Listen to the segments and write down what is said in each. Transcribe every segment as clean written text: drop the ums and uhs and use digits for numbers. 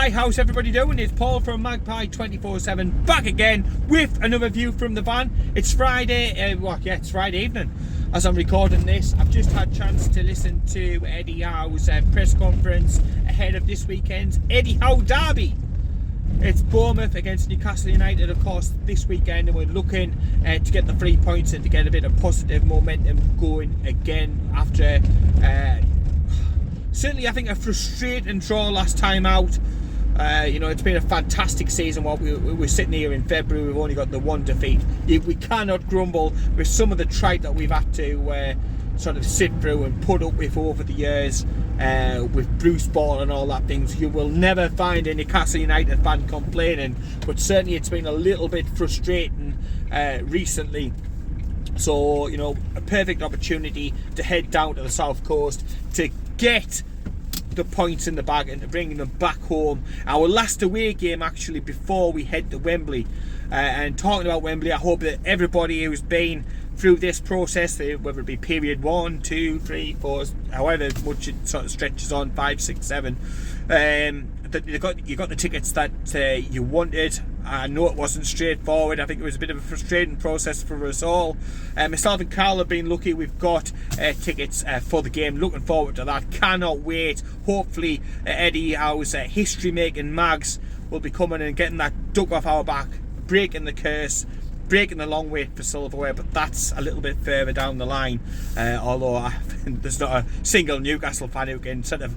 Hi, how's everybody doing? It's Paul from Magpie 24/7 back again with another view from the van. It's Friday, it's Friday evening as I'm recording this. I've just had a chance to listen to Eddie Howe's press conference ahead of this weekend's Eddie Howe derby. It's Bournemouth against Newcastle United, of course, this weekend, and we're looking to get the 3 points and to get a bit of positive momentum going again after certainly I think a frustrating draw last time out. It's been a fantastic season. While we're sitting here in February, we've only got the one defeat. We cannot grumble with some of the tripe that we've had to sort of sit through and put up with over the years, with Bruce Ball and all that things. You will never find a Newcastle United fan complaining, but certainly it's been a little bit frustrating recently. So, a perfect opportunity to head down to the south coast to get the points in the bag and to bring them back home. Our last away game actually before we head to Wembley. And talking about Wembley, I hope that everybody who's been through this process, whether it be period 1, 2, 3, 4, however much it sort of stretches on, 5, 6, 7, that you got the tickets that you wanted. I know it wasn't straightforward. I think it was a bit of a frustrating process for us all. Myself and Carl have been lucky. We've got tickets for the game. Looking forward to that. Cannot wait. Hopefully Eddie Howe's history-making mags will be coming and getting that duck off our back, breaking the curse, breaking the long wait for silverware, but that's a little bit further down the line, although there's not a single Newcastle fan who can sort of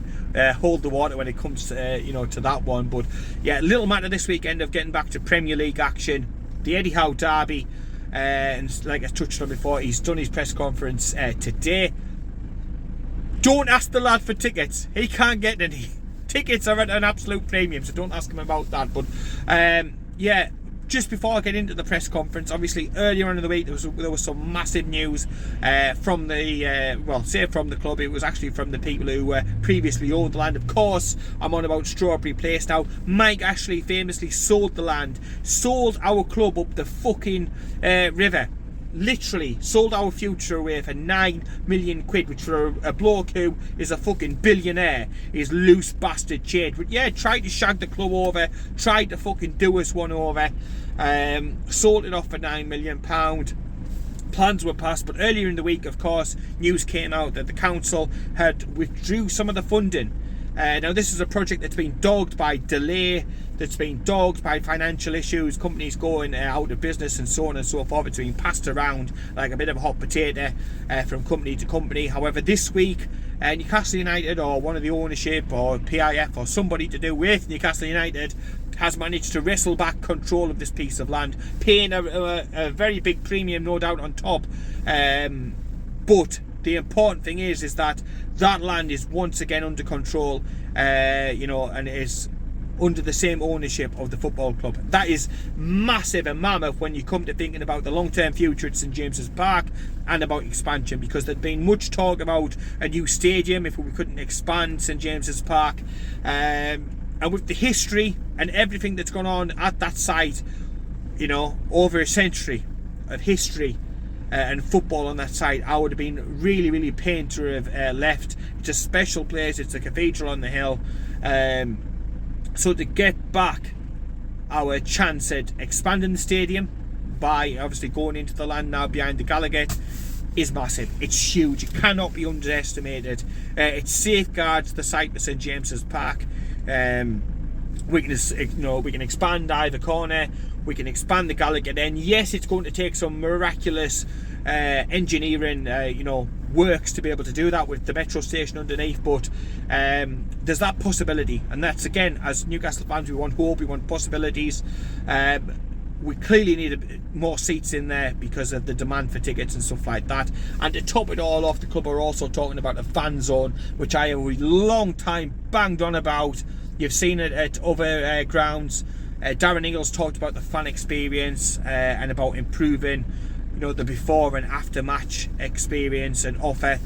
hold the water when it comes to to that one. But yeah, little matter this weekend of getting back to Premier League action, the Eddie Howe derby, and like I touched on before, he's done his press conference today. Don't ask the lad for tickets, he can't get any. Tickets are at an absolute premium, so don't ask him about that. But yeah, just before I get into the press conference, obviously earlier on in the week there was some massive news from the from the club. It was actually from the people who previously owned the land. Of course, I'm on about Strawberry Place now. Mike Ashley famously sold the land, sold our club up the fucking river. Literally sold our future away for 9 million quid, which for a bloke who is a fucking billionaire is loose bastard change. But yeah, tried to shag the club over, tried to fucking do us one over, sold it off for £9 million. Plans were passed, but earlier in the week, of course, news came out that the council had withdrew some of the funding. Now this is a project that's been dogged by delay, that's been dogged by financial issues, companies going out of business and so on and so forth. It's been passed around like a bit of a hot potato from company to company. However, this week Newcastle United, or one of the ownership, or PIF, or somebody to do with Newcastle United, has managed to wrestle back control of this piece of land, paying a very big premium, no doubt, on top. But the important thing is that land is once again under control, and is under the same ownership of the football club. That is massive and mammoth when you come to thinking about the long-term future at St James's Park and about expansion, because there'd been much talk about a new stadium if we couldn't expand St James's Park, and with the history and everything that's gone on at that site, over a century of history and football on that side, I would have been really, really pained to have left. It's a special place. It's a cathedral on the hill. So to get back our chance at expanding the stadium by obviously going into the land now behind the Gallagher is massive. It's huge. It cannot be underestimated. It safeguards the site of St James's Park. We can expand either corner. We can expand the Gallagher end. Yes, it's going to take some miraculous engineering, works to be able to do that with the metro station underneath, but there's that possibility, and that's, again, as Newcastle fans, we want hope, we want possibilities. We clearly need more seats in there because of the demand for tickets and stuff like that. And to top it all off, the club are also talking about a fan zone, which I have a long time banged on about. You've seen it at other grounds. Darren Ingles talked about the fan experience and about improving, the before and after match experience and offer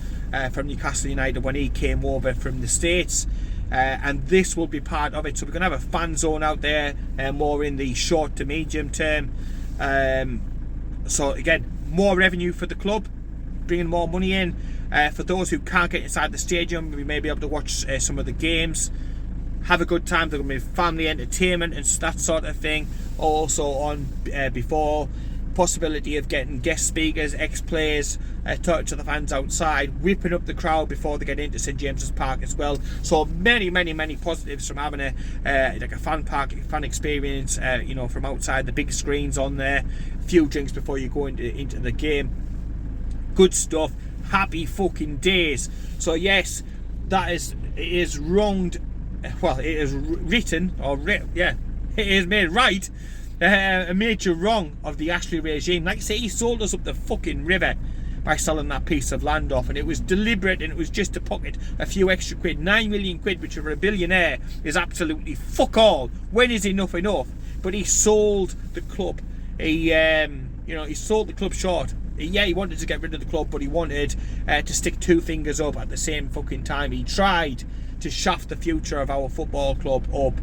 from Newcastle United when he came over from the States. And this will be part of it. So we're going to have a fan zone out there, more in the short to medium term. So again, more revenue for the club, bringing more money in. For those who can't get inside the stadium, we may be able to watch some of the games. have a good time. There's going to be family entertainment and that sort of thing. Also on before, possibility of getting guest speakers, ex-players, talking to the fans outside, whipping up the crowd before they get into St James's Park as well. So many positives from having a fan experience, from outside, the big screens on there, a few drinks before you go into the game. Good stuff. Happy fucking days. So yes, it is wronged. Well, it is written, it is made right. A major wrong of the Ashley regime. Like I say, he sold us up the fucking river by selling that piece of land off, and it was deliberate, and it was just to pocket a few extra quid. 9 million quid, which for a billionaire is absolutely fuck all. When is enough? But he sold the club. He sold the club short. He wanted to get rid of the club, but he wanted to stick two fingers up at the same fucking time. He tried to shaft the future of our football club up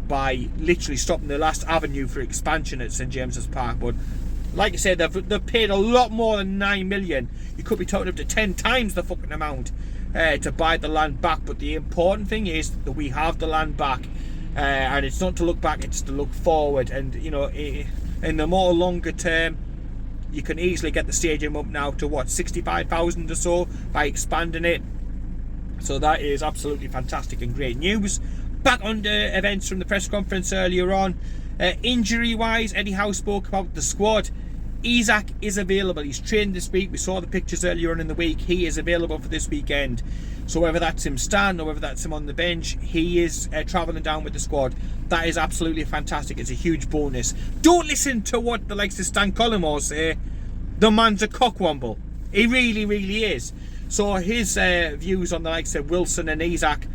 by literally stopping the last avenue for expansion at St James's Park. But like I said, they've paid a lot more than 9 million. You could be talking up to 10 times the fucking amount to buy the land back. But the important thing is that we have the land back, and it's not to look back, it's to look forward. And in the more longer term, you can easily get the stadium up now to 65,000 or so by expanding it. So that is absolutely fantastic and great news. Back on the events from the press conference earlier on. Injury wise, Eddie Howe spoke about the squad. Isak is available. He's trained this week. We saw the pictures earlier on in the week. He is available for this weekend. So whether that's him starting or whether that's him on the bench, he is travelling down with the squad. That is absolutely fantastic. It's a huge bonus. Don't listen to what the likes of Stan Collymore say. The man's a cockwomble. He really is. So his views on the likes of Wilson and Isak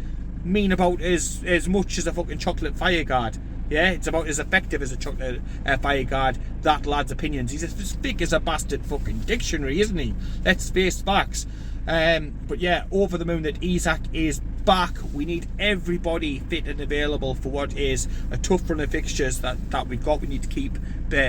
mean about as much as a fucking chocolate fire guard. Yeah, it's about as effective as a chocolate fire guard. That lad's opinions. He's as big as a bastard fucking dictionary, isn't he? Let's face facts. But yeah, over the moon that Isak is back. We need everybody fit and available for what is a tough run of fixtures that we've got. We need to keep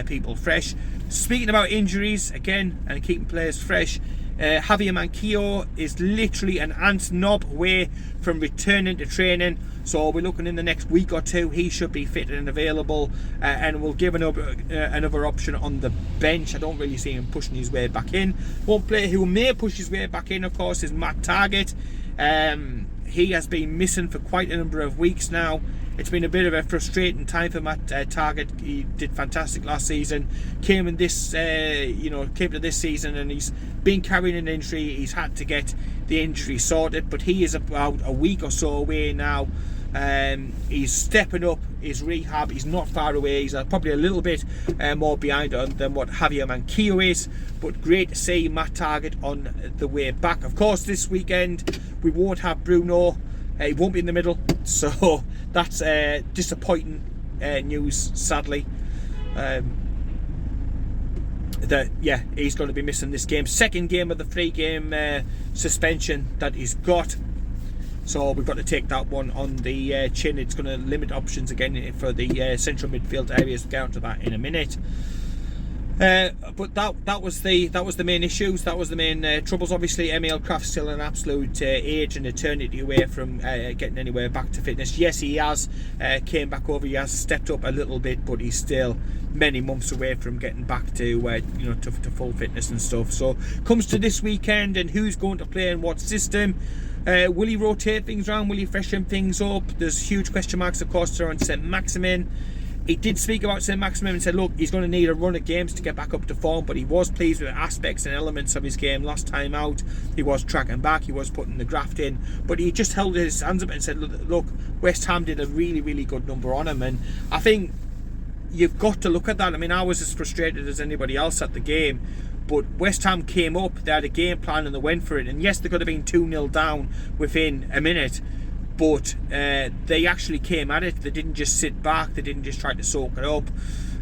people fresh. Speaking about injuries again and keeping players fresh, Javier Manquillo is literally an ant's knob away from returning to training. So we're looking in the next week or two, he should be fit and available, and we'll give another option on the bench. I don't really see him pushing his way back in. One player who may push his way back in, of course, is Matt Targett. He has been missing for quite a number of weeks now. It's been a bit of a frustrating time for Matt Targett. He did fantastic last season. Came to this season, and he's been carrying an injury. He's had to get the injury sorted, but he is about a week or so away now. He's stepping up his rehab. He's not far away. He's probably a little bit more behind than what Javier Manquillo is, but great to see Matt Targett on the way back. Of course, this weekend we won't have Bruno. He won't be in the middle, so that's disappointing news, sadly. He's going to be missing this game. Second game of the 3-game suspension that he's got. So we've got to take that one on the chin. It's going to limit options again for the central midfield areas. We'll get onto that in a minute. But that was the main issues. That was the main troubles. Obviously, Emil Kraft's still an absolute age and eternity away from getting anywhere back to fitness. Yes, he has came back over. He has stepped up a little bit, but he's still many months away from getting back to to full fitness and stuff. So comes to this weekend and who's going to play in what system. Will he rotate things around? Will he freshen things up? There's huge question marks, of course, around St Maximin. He did speak about St Maximin and said, look, he's going to need a run of games to get back up to form, but he was pleased with aspects and elements of his game last time out. He was tracking back, he was putting the graft in, but he just held his hands up and said, look, West Ham did a really good number on him. And I think you've got to look at that. I mean, I was as frustrated as anybody else at the game, but West Ham came up, they had a game plan and they went for it. And yes, they could have been 2-0 down within a minute, but they actually came at it. They didn't just sit back, they didn't just try to soak it up.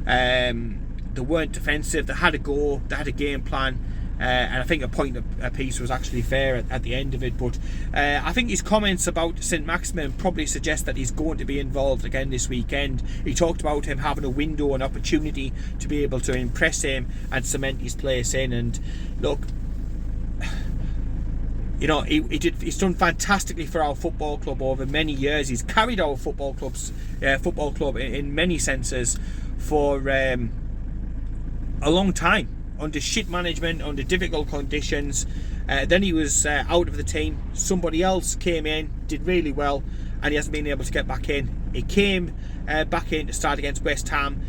They weren't defensive, they had a go, they had a game plan, and I think a point apiece was actually fair at the end of it. But I think his comments about St Maximin probably suggest that he's going to be involved again this weekend. He talked about him having a window, an opportunity to be able to impress him and cement his place in. And look, you know, he's done fantastically for our football club over many years. He's carried our football club in many senses for a long time, under shit management, under difficult conditions. Then he was out of the team. Somebody else came in, did really well, and he hasn't been able to get back in. He came back in to start against West Ham.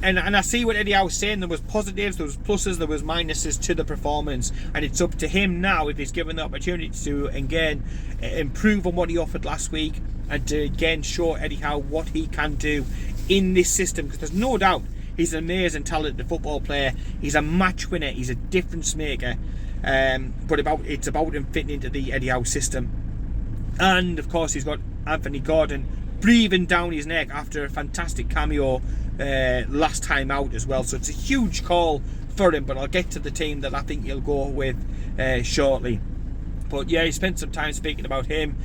And I see what Eddie Howe was saying. There was positives, there was pluses, there was minuses to the performance, and it's up to him now, if he's given the opportunity, to again improve on what he offered last week, and to again show Eddie Howe what he can do in this system, because there's no doubt he's an amazing talented football player. He's a match winner, he's a difference maker, but it's about him fitting into the Eddie Howe system. And of course he's got Anthony Gordon breathing down his neck after a fantastic cameo last time out as well, so it's a huge call for him. But I'll get to the team that I think he'll go with shortly. But yeah, he spent some time speaking about him,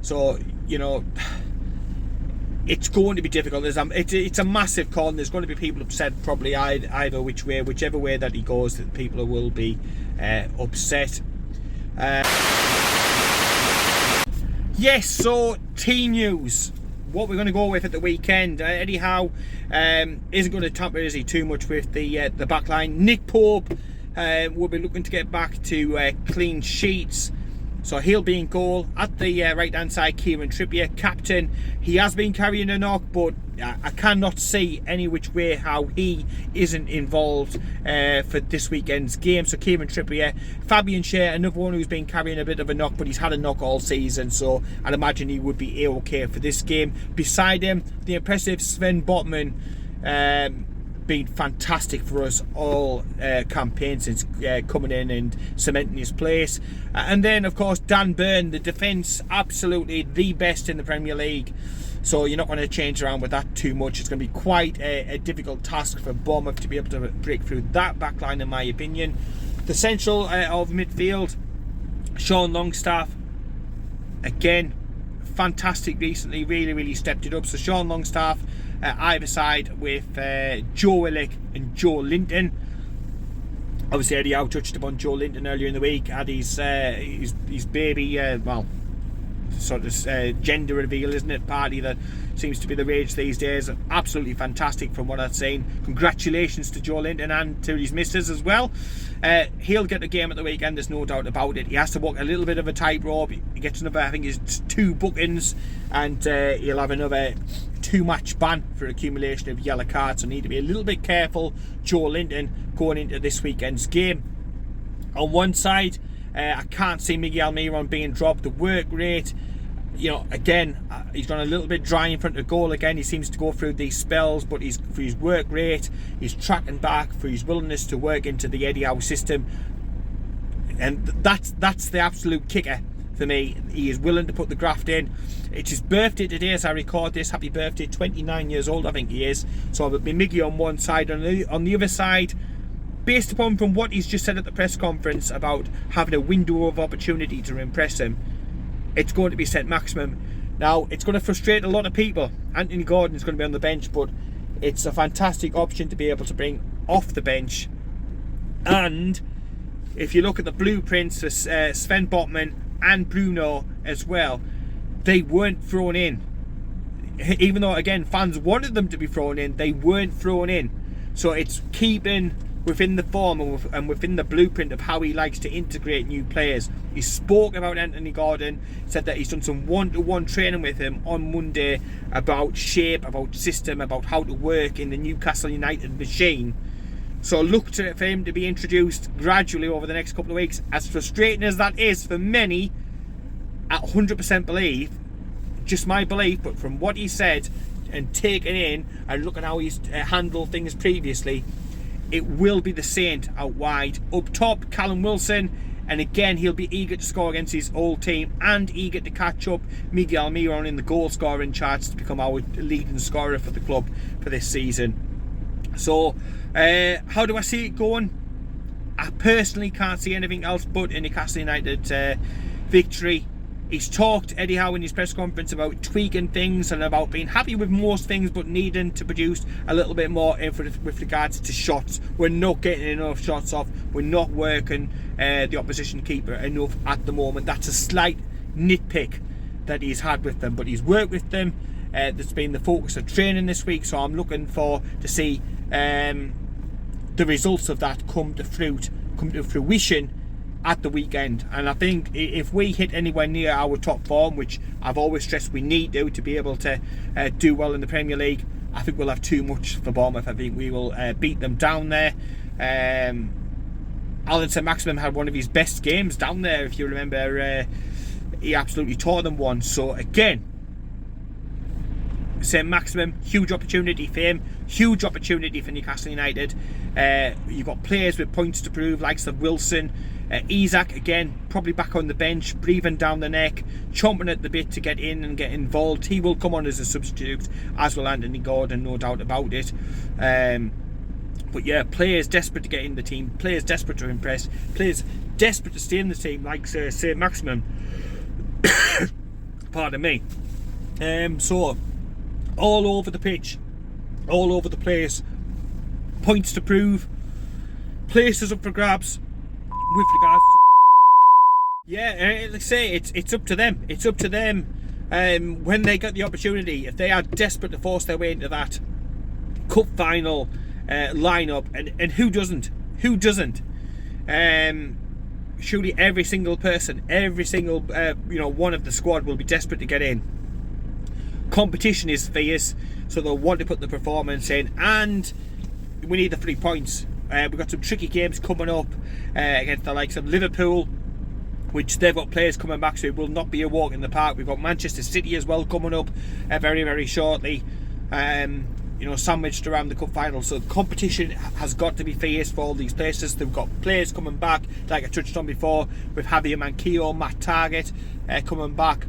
so you know, it's going to be difficult. It's a massive call, and there's going to be people upset probably whichever way that he goes, that people will be upset. Yes, so team news. What we're going to go with at the weekend. Eddie Howe isn't going to tamper, is he, too much with the back line. Nick Pope will be looking to get back to clean sheets, so he'll be in goal. At the right hand side, Kieran Trippier, captain. He has been carrying a knock, but I cannot see any which way how he isn't involved for this weekend's game. So Kieran Trippier. Fabian Schär, another one who's been carrying a bit of a knock, but he's had a knock all season, so I'd imagine he would be okay for this game. Beside him, the impressive Sven Botman, been fantastic for us all campaign since coming in and cementing his place. And then of course Dan Burn, the defence, absolutely the best in the Premier League. So you're not going to change around with that too much. It's going to be quite a difficult task for Bournemouth to be able to break through that back line, in my opinion. The central of midfield, Sean Longstaff, again, fantastic recently, really stepped it up. So Sean Longstaff either side with Joe Willock and Joe Linton. Obviously Eddie Howe touched upon Joe Linton earlier in the week, had his baby, sort of gender reveal, isn't it, party that seems to be the rage these days. Absolutely fantastic from what I've seen. Congratulations to Joe Linton and to his missus as well. He'll get a game at the weekend, there's no doubt about it. He has to walk a little bit of a tightrope. He gets another, I think it's 2 bookings, and he'll have another 2-match ban for accumulation of yellow cards, so need to be a little bit careful, Joe Linton, going into this weekend's game. On one side, I can't see Miguel Almiron being dropped. The work rate, you know, again, he's gone a little bit dry in front of goal again. He seems to go through these spells, but for his work rate, he's tracking back, for his willingness to work into the Eddie Howe system, and that's the absolute kicker for me. He is willing to put the graft in. It's his birthday today as I record this. Happy birthday, 29 years old I think he is. So it'll be Miggy on one side, on the other side, based upon from what he's just said at the press conference about having a window of opportunity to impress him, it's going to be St Maximum. Now, it's going to frustrate a lot of people. Anthony Gordon's going to be on the bench, but it's a fantastic option to be able to bring off the bench. And if you look at the blueprints for Sven Botman and Bruno as well, they weren't thrown in. Even though, again, fans wanted them to be thrown in, they weren't thrown in. So it's keeping within the form and within the blueprint of how he likes to integrate new players. He spoke about Anthony Gordon, said that he's done some one-to-one training with him on Monday about shape, about system, about how to work in the Newcastle United machine. So look for him to be introduced gradually over the next couple of weeks. As frustrating as that is for many, I 100% believe, just my belief, but from what he said and taken in and looking how he's handled things previously, it will be the Saint out wide. Up top, Callum Wilson, and again he'll be eager to score against his old team and eager to catch up Miguel Almiron in the goal scoring charts to become our leading scorer for the club for this season. So how do I see it going? I personally can't see anything else but a Newcastle United victory. He's talked, Eddie Howe, in his press conference about tweaking things and about being happy with most things but needing to produce a little bit more with regards to shots. We're not getting enough shots off. We're not working the opposition keeper enough at the moment. That's a slight nitpick that he's had with them, but he's worked with them. That's been the focus of training this week, so I'm looking to see the results of that come to fruition at the weekend. And I think if we hit anywhere near our top form, which I've always stressed we need to be able to do well in the Premier League, I think we'll have too much for Bournemouth. I think we will beat them down there. Alan Saint-Maximin had one of his best games down there, if you remember. He absolutely tore them one. So again, Saint-Maximin, huge opportunity for him, huge opportunity for Newcastle United. You've got players with points to prove, likes of Wilson. Isak, again, probably back on the bench, breathing down the neck, chomping at the bit to get in and get involved. He will come on as a substitute, as will Anthony Gordon, no doubt about it. But yeah, players desperate to get in the team, players desperate to impress, players desperate to stay in the team, like Saint-Maximin. Pardon me. So, all over the pitch, all over the place, points to prove, places up for grabs. With regards to, yeah, like I say, it's up to them. It's up to them when they get the opportunity. If they are desperate to force their way into that cup final lineup, and who doesn't? Who doesn't? Surely every single person, every single one of the squad will be desperate to get in. Competition is fierce, so they'll want to put the performance in, and we need the 3 points. We've got some tricky games coming up against the likes of Liverpool, which they've got players coming back, so it will not be a walk in the park. We've got Manchester City as well coming up very, very shortly, sandwiched around the cup final. So competition has got to be fierce for all these places. They've got players coming back, like I touched on before, with Javier Manquillo, Matt Targett coming back,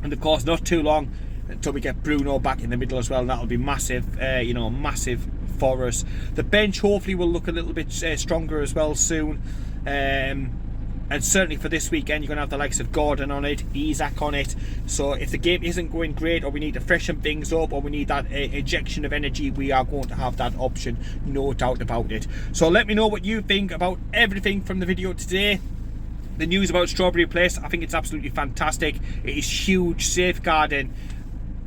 and of course not too long until we get Bruno back in the middle as well, and that'll be massive, massive for us. The bench hopefully will look a little bit stronger as well soon, and certainly for this weekend you're going to have the likes of Gordon on it, Isak on it. So if the game isn't going great, or we need to freshen things up, or we need that injection of energy, we are going to have that option, no doubt about it. So let me know what you think about everything from the video today. The news about Strawberry Place, I think it's absolutely fantastic. It is huge, safeguarding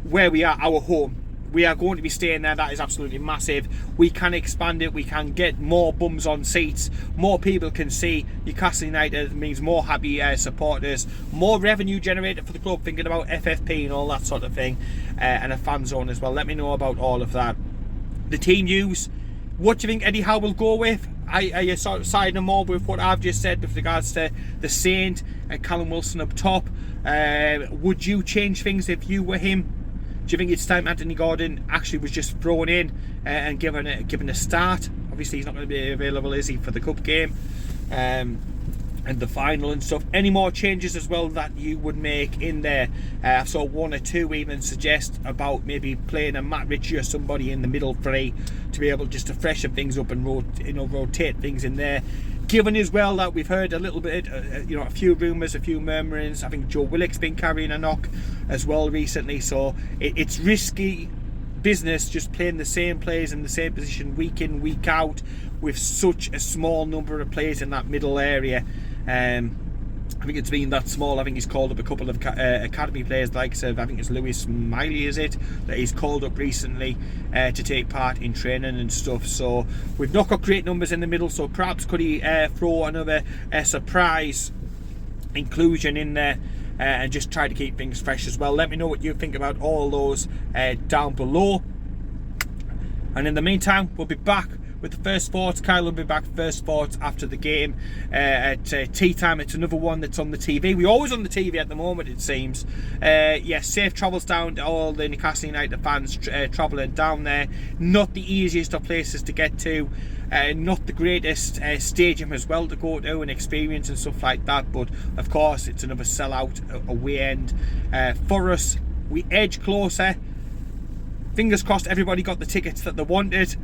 where we are, our home. We are going to be staying there. That is absolutely massive. We can expand it. We can get more bums on seats. More people can see Newcastle United. Means more happy supporters, more revenue generated for the club, thinking about FFP and all that sort of thing, and a fan zone as well. Let me know about all of that. The team news. What do you think Eddie Howe will go with? Are you sort of siding more with what I've just said with regards to the Saint and Callum Wilson up top? Would you change things if you were him? Do you think it's time Anthony Gordon actually was just thrown in and given a start? Obviously he's not going to be available, is he, for the cup game and the final and stuff. Any more changes as well that you would make in there? I saw 1 or 2 even suggest about maybe playing a Matt Ritchie or somebody in the middle three to be able just to freshen things up and rotate things in there. Given as well that we've heard a little bit, a few rumours, a few murmurings. I think Joe Willock's been carrying a knock as well recently, so it's risky business just playing the same players in the same position week in, week out with such a small number of players in that middle area. I think it's been that small. I think he's called up a couple of academy players, like I think it's Lewis Miley, is it, that he's called up recently to take part in training and stuff. So we've not got great numbers in the middle, so perhaps could he throw another surprise inclusion in there and just try to keep things fresh as well. Let me know what you think about all those down below, and in the meantime we'll be back with the first thoughts. Kyle will be back first thoughts after the game at tea time. It's another one that's on the TV. We're always on the TV at the moment, it seems. Yes, safe travels down to all the Newcastle United fans travelling down there. Not the easiest of places to get to, not the greatest stadium as well to go to and experience and stuff like that, but of course it's another sellout away end for us. We edge closer. Fingers crossed everybody got the tickets that they wanted.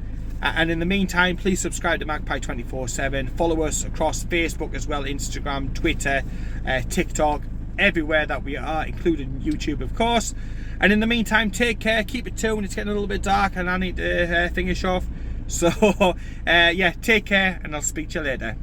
And in the meantime, please subscribe to Magpie 24/7. Follow us across Facebook as well, Instagram, Twitter, TikTok, everywhere that we are, including YouTube, of course. And in the meantime, take care, keep it tuned. It's getting a little bit dark and I need to finish off. So, yeah, take care, and I'll speak to you later.